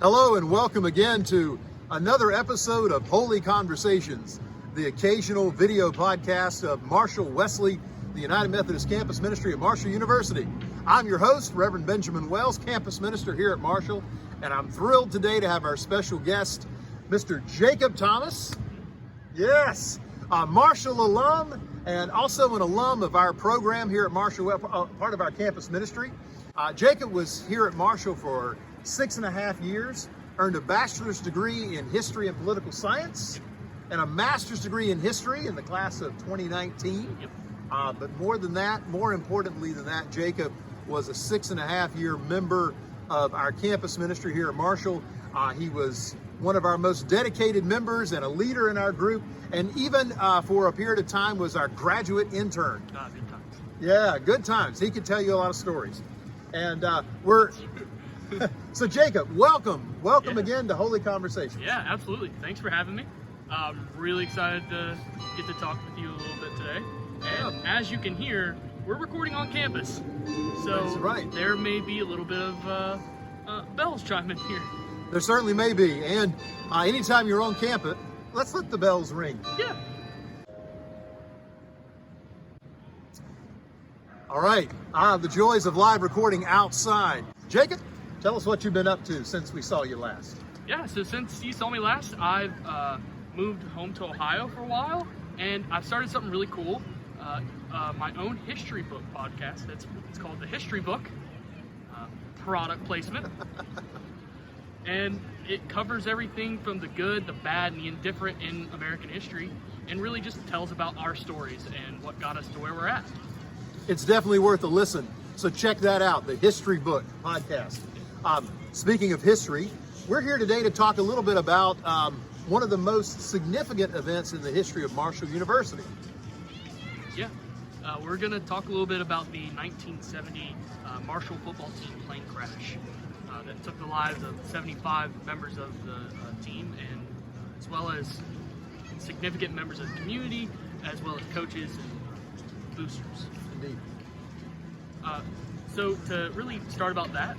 Hello and welcome again to another episode of Holy Conversations, the occasional video podcast of Marshall Wesley, the United Methodist Campus Ministry at Marshall University. I'm your host, Reverend Benjamin Wells, campus minister here at Marshall, and I'm thrilled today to have our special guest, Mr. Jacob Thomas. Yes, a Marshall alum and also an alum of our program here at Marshall, part of our campus ministry. Jacob was here at Marshall for 6.5 years, earned a bachelor's degree in history and political science, and a master's degree in history in the class of 2019. But more importantly than that, Jacob was a 6.5-year member of our campus ministry here at Marshall. He was one of our most dedicated members and a leader in our group, and even for a period of time was our graduate intern. Good times. Yeah, good times. He could tell you a lot of stories. And so Jacob, welcome again to Holy Conversation. Yeah, absolutely. Thanks for having me. I'm really excited to get to talk with you a little bit today. And as you can hear, we're recording on campus. So That's right. There may be a little bit of bells chiming here. There certainly may be. And anytime you're on campus, let's let the bells ring. Yeah. All right. The joys of live recording outside. Jacob, tell us what you've been up to since we saw you last. Yeah, so since you saw me last, I've moved home to Ohio for a while, and I've started something really cool. My own history book podcast. It's called The History Book. Product placement. And it covers everything from the good, the bad, and the indifferent in American history, and really just tells about our stories and what got us to where we're at. It's definitely worth a listen. So check that out, the History Book podcast. Speaking of history, we're here today to talk a little bit about one of the most significant events in the history of Marshall University. Yeah, we're going to talk a little bit about the 1970 Marshall football team plane crash that took the lives of 75 members of the team, and as well as significant members of the community, as well as coaches and boosters. Indeed. So to really start about that,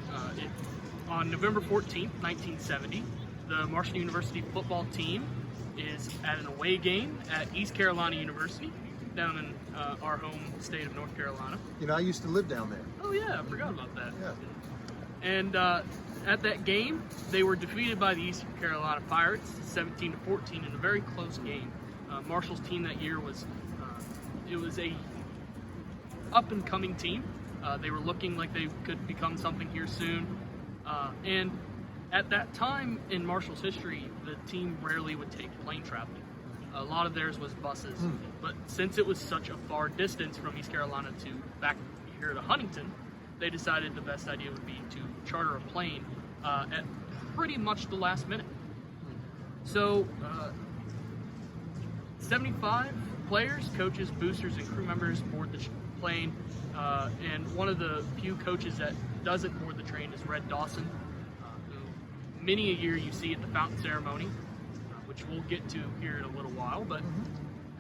on November 14th, 1970, the Marshall University football team is at an away game at East Carolina University, down in our home state of North Carolina. You know, I used to live down there. Oh yeah, I forgot about that. Yeah. And at that game, they were defeated by the East Carolina Pirates, 17-14, in a very close game. Marshall's team that year was a up-and-coming team. They were looking like they could become something here soon. And at that time in Marshall's history, the team rarely would take plane traveling. A lot of theirs was buses. But since it was such a far distance from East Carolina to back here to Huntington, they decided the best idea would be to charter a plane at pretty much the last minute. So 75 players, coaches, boosters, and crew members board the plane. And one of the few coaches that doesn't board the train is Red Dawson, who many a year you see at the fountain ceremony, which we'll get to here in a little while. But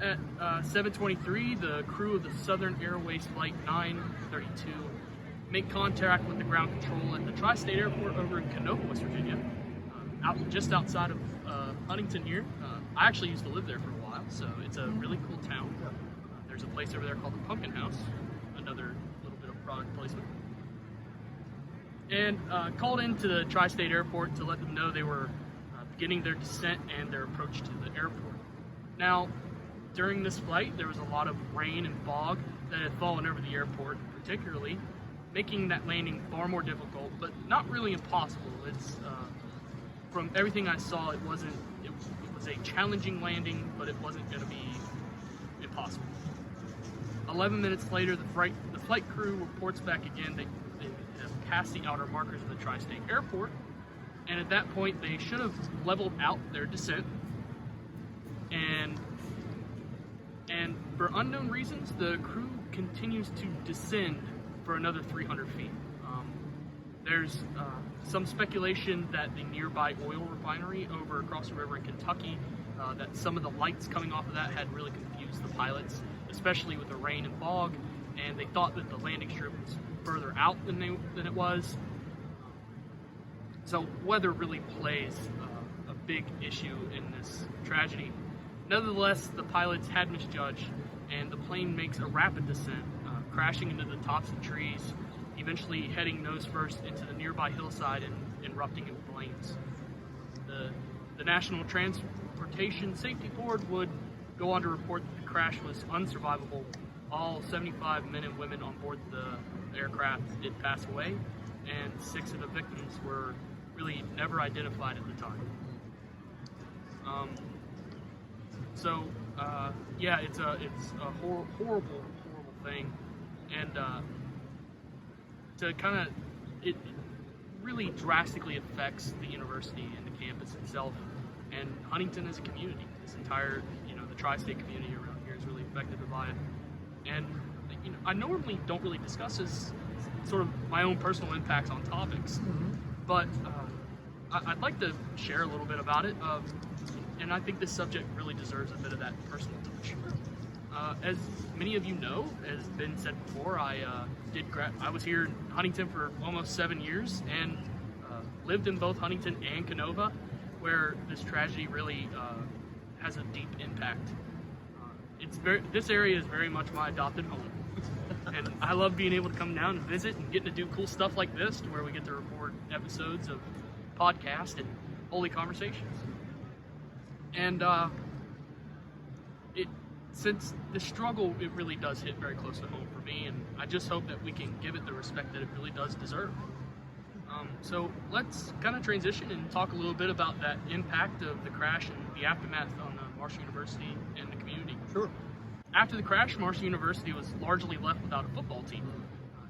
at 7:23, the crew of the Southern Airways Flight 932 make contact with the ground control at the Tri-State Airport over in Canoga, West Virginia, just outside of Huntington here. I actually used to live there for a while, so it's a really cool town. There's a place over there called the Pumpkin House, another little bit of product placement. And called into the Tri-State Airport to let them know they were beginning their descent and their approach to the airport. Now, during this flight, there was a lot of rain and fog that had fallen over the airport, particularly making that landing far more difficult, but not really impossible. It's from everything I saw, it was a challenging landing, but it wasn't going to be impossible. 11 minutes later, the flight crew reports back again. They have passed the outer markers of the Tri-State Airport, and at that point, they should have leveled out their descent. And for unknown reasons, the crew continues to descend for another 300 feet. There's some speculation that the nearby oil refinery over across the river in Kentucky, that some of the lights coming off of that had really confused the pilots, especially with the rain and fog, and they thought that the landing strip was further out than it was. So weather really plays a big issue in this tragedy. Nevertheless, the pilots had misjudged, and the plane makes a rapid descent, crashing into the tops of trees, eventually heading nose first into the nearby hillside and erupting in flames. The National Transportation Safety Board would go on to report that the crash was unsurvivable. All 75 men and women on board the aircraft did pass away, and 6 of the victims were really never identified at the time. Yeah, it's a horrible thing, and it really drastically affects the university and the campus itself, and Huntington as a community. This entire, the tri-state community around here is really affected by it. And I normally don't really discuss this, sort of my own personal impacts on topics, but I'd like to share a little bit about it. And I think this subject really deserves a bit of that personal touch. As many of you know, as been said before, I was here in Huntington for almost 7 years, and lived in both Huntington and Canova, where this tragedy really has a deep impact. This area is very much my adopted home, and I love being able to come down and visit and getting to do cool stuff like this, to where we get to record episodes of podcast and holy conversations. And since the struggle, it really does hit very close to home for me, and I just hope that we can give it the respect that it really does deserve. So let's kind of transition and talk a little bit about that impact of the crash and the aftermath on Marshall University and the community. Sure. After the crash, Marshall University was largely left without a football team.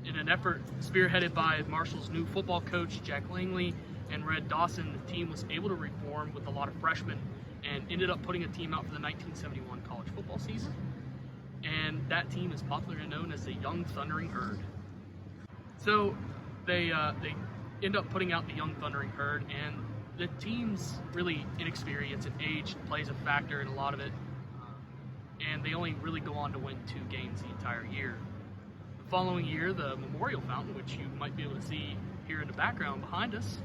In an effort spearheaded by Marshall's new football coach, Jack Langley, and Red Dawson, the team was able to reform with a lot of freshmen and ended up putting a team out for the 1971 college football season. And that team is popularly known as the Young Thundering Herd. So they end up putting out the Young Thundering Herd, and the team's really inexperience and age plays a factor in a lot of it. And they only really go on to win 2 games the entire year. The following year, the Memorial Fountain, which you might be able to see here in the background behind us,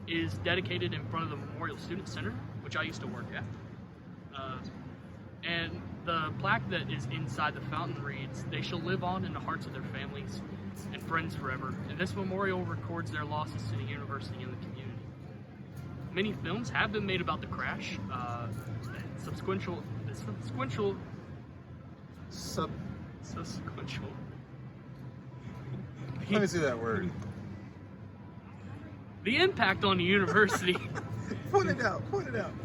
is dedicated in front of the Memorial Student Center, which I used to work at. And the plaque that is inside the fountain reads, "They shall live on in the hearts of their families and friends forever." And this memorial records their losses to the university and the community. Many films have been made about the crash. Subsequential. Let me see that word. The impact on the university. Point it out.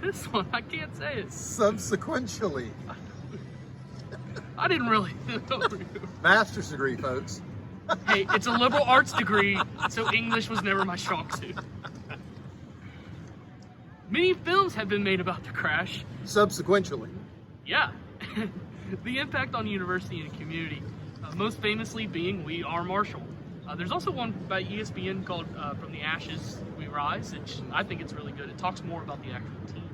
This one, I can't say it. Subsequently. I didn't really know. Master's degree, folks. Hey, it's a liberal arts degree, so English was never my strong suit. Many films have been made about the crash. Subsequently. Yeah. The impact on the university and the community, most famously being We Are Marshall. There's also one by ESPN called From the Ashes We Rise, which I think it's really good. It talks more about the actual team.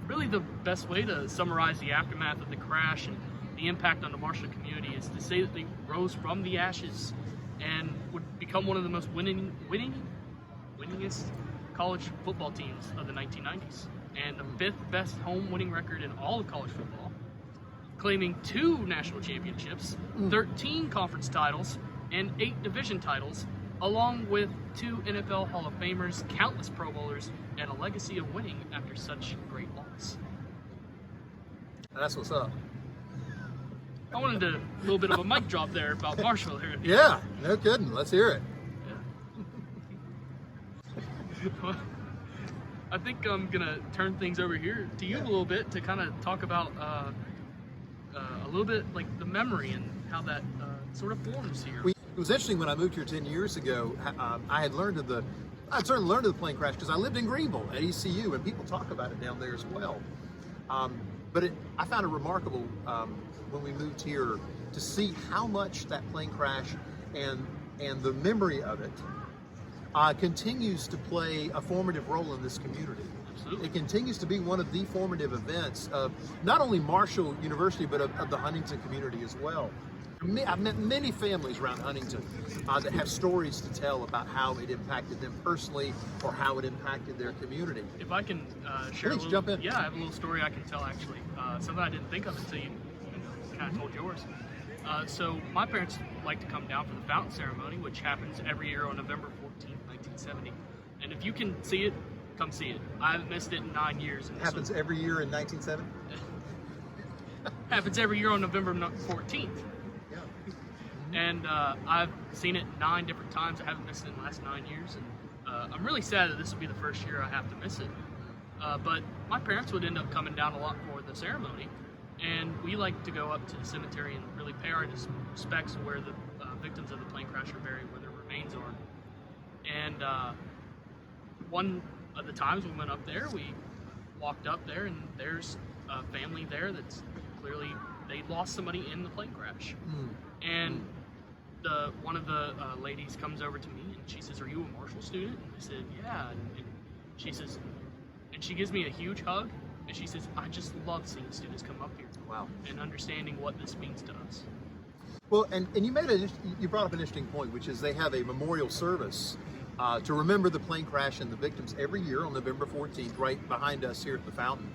Really the best way to summarize the aftermath of the crash and the impact on the Marshall community is to say that they rose from the ashes and would become one of the most winningest college football teams of the 1990s, and the 5th best home winning record in all of college football, claiming 2 national championships, 13 conference titles, and 8 division titles, along with 2 NFL Hall of Famers, countless Pro Bowlers, and a legacy of winning after such great loss. That's what's up. I wanted a little bit of a mic drop there about Marshall here. Yeah, no kidding. Let's hear it. Well, I think I'm gonna turn things over here to you a little bit to kind of talk about a little bit like the memory and how that sort of forms here. It was interesting when I moved here 10 years ago. I had learned of the plane crash because I lived in Greenville at ECU, and people talk about it down there as well. But I found it remarkable when we moved here to see how much that plane crash and the memory of it continues to play a formative role in this community. Absolutely. It continues to be one of the formative events of not only Marshall University, but of the Huntington community as well. I've met many families around Huntington that have stories to tell about how it impacted them personally or how it impacted their community. If I can share Please jump in. Yeah, I have a little story I can tell actually. Something I didn't think of until you kind of told yours. So my parents like to come down for the fountain ceremony, which happens every year on November 14th, 1970. And if you can see it, come see it. I haven't missed it in 9 years. It happens every year in 1970? Happens every year on November 14th. Yeah. And I've seen it 9 different times. I haven't missed it in the last 9 years. And I'm really sad that this will be the first year I have to miss it. But my parents would end up coming down a lot for the ceremony. And we like to go up to the cemetery and really pay our respects to where the victims of the plane crash are buried, where their remains are. And one of the times we went up there, we walked up there, and there's a family there that's clearly, they lost somebody in the plane crash. And one of the ladies comes over to me and she says, "Are you a Marshall student?" And I said, "Yeah." And she says, and she gives me a huge hug, and she says, "I just love seeing students come up here." Wow. And understanding what this means to us. Well, and you brought up an interesting point, which is they have a memorial service to remember the plane crash and the victims every year on November 14th, right behind us here at the fountain.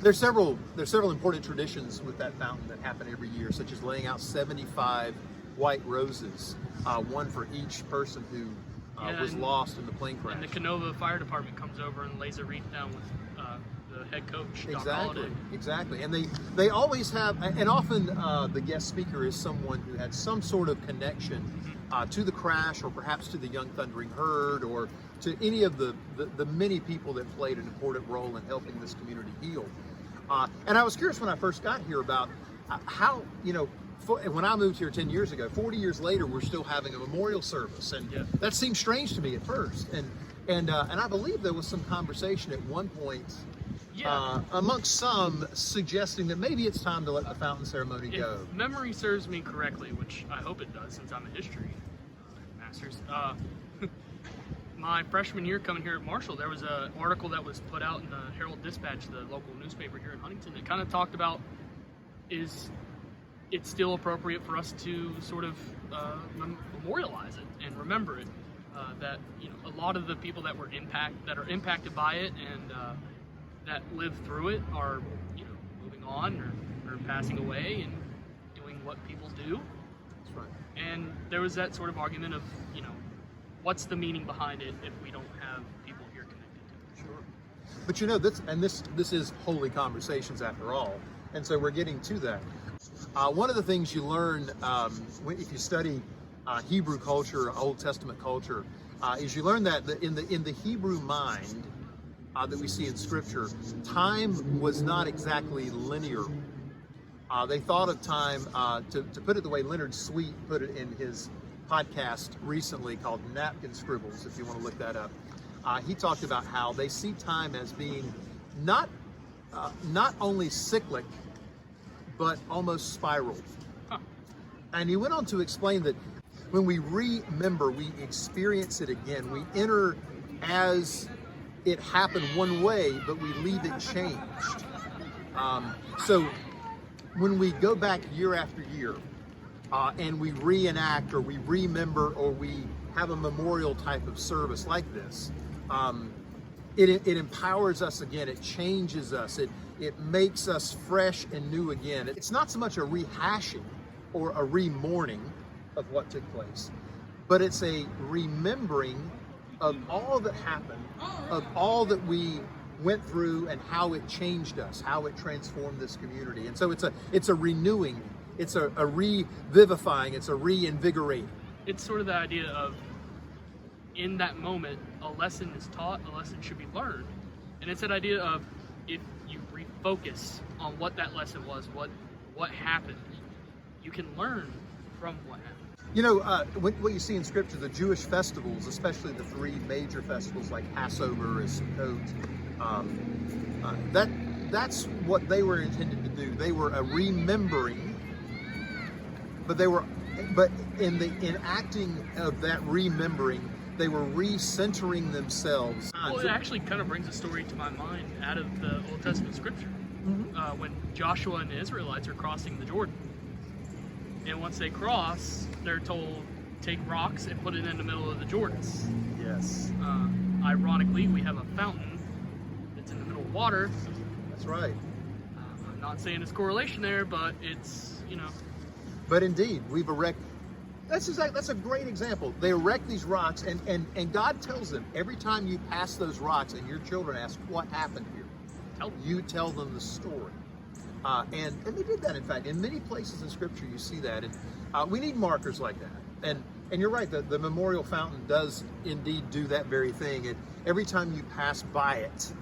There's several important traditions with that fountain that happen every year, such as laying out 75 white roses, one for each person who was lost in the plane crash. And the Canova Fire Department comes over and lays a wreath down with the head coach, Doc Holliday. Exactly. And they always have, and often the guest speaker is someone who had some sort of connection to the crash, or perhaps to the Young Thundering Herd, or to any of the many people that played an important role in helping this community heal. And I was curious when I first got here about how, when I moved here 10 years ago, 40 years later, we're still having a memorial service. And that seemed strange to me at first. And I believe there was some conversation at one point amongst some suggesting that maybe it's time to let the fountain ceremony go. If memory serves me correctly, which I hope it does since I'm a history master's, my freshman year coming here at Marshall, there was an article that was put out in the Herald Dispatch, the local newspaper here in Huntington, that kind of talked about, is it still appropriate for us to sort of memorialize it and remember it? That a lot of the people that are impacted by it and that lived through it are moving on or passing away and doing what people do. That's right. And there was that sort of argument of what's the meaning behind it if we don't have people here connected to it. Sure. But this is holy conversations after all, and so we're getting to that. One of the things you learn if you study Hebrew culture, Old Testament culture, is you learn that in the Hebrew mind that we see in Scripture, time was not exactly linear. They thought of time, to put it the way Leonard Sweet put it in his podcast recently called Napkin Scribbles, if you want to look that up. He talked about how they see time as being not only cyclic, but almost spiraled. And he went on to explain that when we remember, we experience it again. We enter as it happened one way, but we leave it changed. So when we go back year after year and we reenact or we remember or we have a memorial type of service like this, it empowers us again. It changes us. It makes us fresh and new again. It's not so much a rehashing or a re-mourning of what took place, but it's a remembering of all that happened, of all that we went through and how it changed us, how it transformed this community. And so it's a renewing, it's a revivifying, it's a reinvigorating. It's sort of the idea of, in that moment, a lesson is taught, a lesson should be learned. And it's that idea of, if you refocus on what that lesson was, what happened, you can learn from what happened. What you see in Scripture, the Jewish festivals, especially the 3 major festivals like Passover and Sukkot, that's what they were intended to do. They were a remembering, but in the enacting of that remembering, they were recentering themselves. Well, it actually kind of brings a story to my mind out of the Old Testament Scripture. When Joshua and the Israelites are crossing the Jordan. And once they cross, they're told, take rocks and put it in the middle of the Jordans. Yes. Ironically, we have a fountain that's in the middle of water. That's right. I'm not saying there's correlation there, but it's, But indeed, we've erected. That's a great example. They erect these rocks, and God tells them every time you pass those rocks, and your children ask what happened here, you tell them the story. And they did that. In fact, in many places in Scripture, you see that, and we need markers like that. And you're right. The memorial fountain does indeed do that very thing. And every time you pass by it,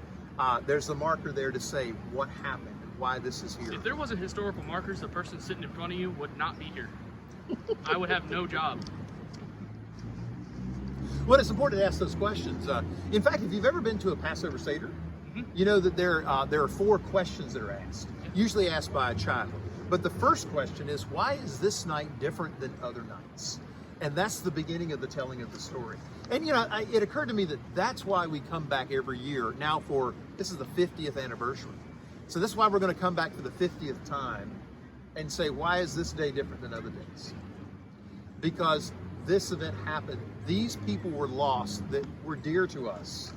there's a marker there to say what happened and why this is here. If there wasn't historical markers, the person sitting in front of you would not be here. I would have no job. Well, it's important to ask those questions. In fact, if you've ever been to a Passover Seder, you know that there are 4 questions that are asked, usually asked by a child. But the first question is, why is this night different than other nights? And that's the beginning of the telling of the story. And it occurred to me that that's why we come back every year. Now this is the 50th anniversary. So this is why we're going to come back for the 50th time and say, why is this day different than other days? Because this event happened. These people were lost that were dear to us,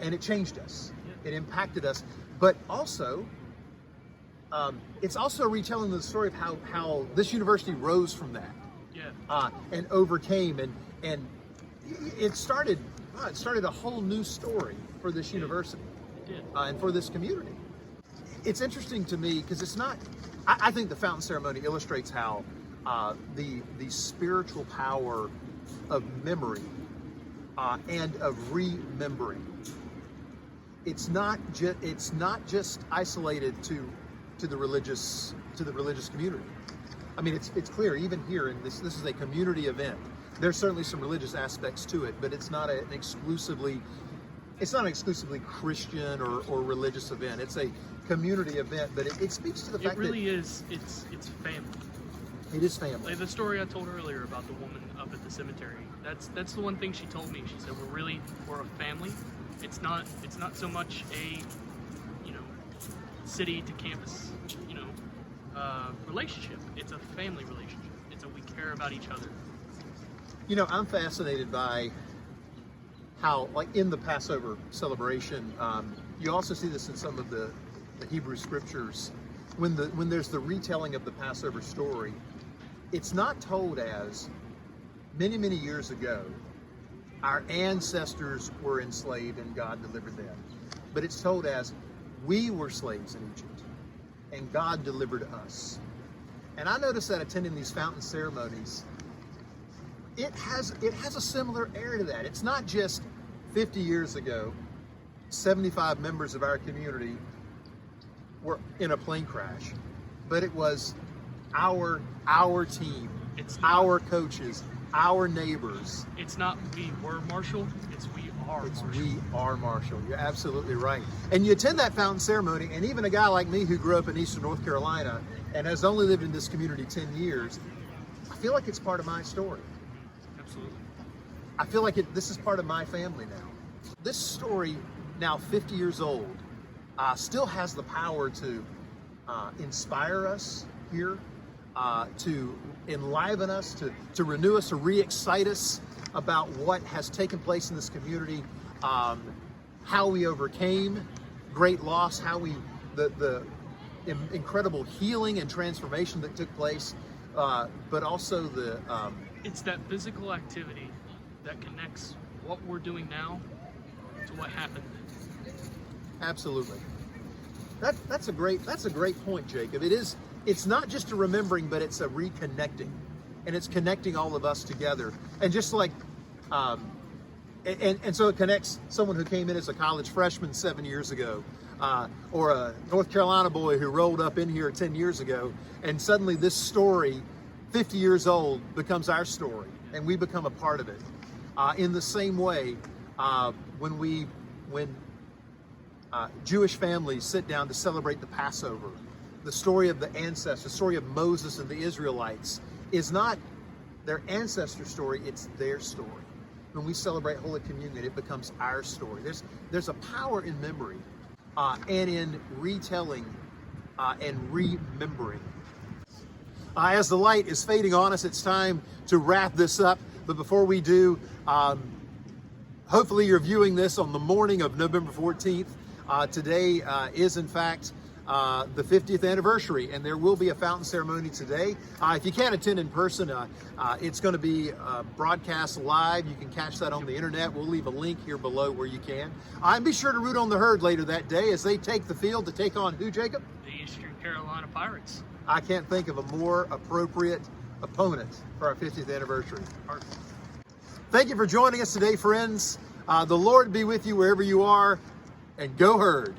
and it changed us. It impacted us. But also, it's also a retelling of the story of how this university rose from that, and overcame, and it started a whole new story for this university and for this community. It's interesting to me because it's not. I think the fountain ceremony illustrates how the spiritual power of memory and of remembering. It's not just isolated to the religious community. I mean, it's clear even here, and this is a community event. There's certainly some religious aspects to it, but it's not an exclusively Christian or religious event. It's a community event, but it speaks to the fact that it really is. It's family. It is family. Like the story I told earlier about the woman up at the cemetery. That's the one thing she told me. She said we're a family. It's not so much a city to campus relationship. It's a family relationship. It's we care about each other. I'm fascinated by how, like in the Passover celebration, you also see this in some of the Hebrew scriptures. When there's the retelling of the Passover story, it's not told as many, many years ago, our ancestors were enslaved and God delivered them. But it's told as we were slaves in Egypt and God delivered us. And I noticed that attending these fountain ceremonies, it has a similar air to that. It's not just 50 years ago, 75 members of our community were in a plane crash, but it was our team, our coaches, our neighbors. It's not we were Marshall, it's we are Marshall. We are Marshall. You're absolutely right. And you attend that fountain ceremony, and even a guy like me who grew up in Eastern North Carolina and has only lived in this community 10 years, I feel like it's part of my story. Absolutely. I feel like this is part of my family now. This story, now 50 years old, still has the power to inspire us here, to enliven us, to renew us, to re-excite us about what has taken place in this community, how we overcame great loss, how the incredible healing and transformation that took place, but also it's that physical activity that connects what we're doing now to what happened then. Absolutely. That's a great point, Jacob. It's not just a remembering, but it's a reconnecting, and it's connecting all of us together. And just like, and so it connects someone who came in as a college freshman 7 years ago, or a North Carolina boy who rolled up in here 10 years ago, and suddenly this story, 50 years old, becomes our story, and we become a part of it. In the same way, when Jewish families sit down to celebrate the Passover, the story of the ancestors, the story of Moses and the Israelites is not their ancestor story, it's their story. When we celebrate Holy Communion, it becomes our story. There's a power in memory and in retelling and remembering. As the light is fading on us, it's time to wrap this up. But before we do, hopefully you're viewing this on the morning of November 14th. Today is in fact the 50th anniversary, and there will be a fountain ceremony today. If you can't attend in person, it's going to be broadcast live. You can catch that on the internet. We'll leave a link here below where you can. And be sure to root on the Herd later that day as they take the field to take on who, Jacob? The Eastern Carolina Pirates. I can't think of a more appropriate opponent for our 50th anniversary. Perfect. Thank you for joining us today, friends. The Lord be with you wherever you are, and go Herd.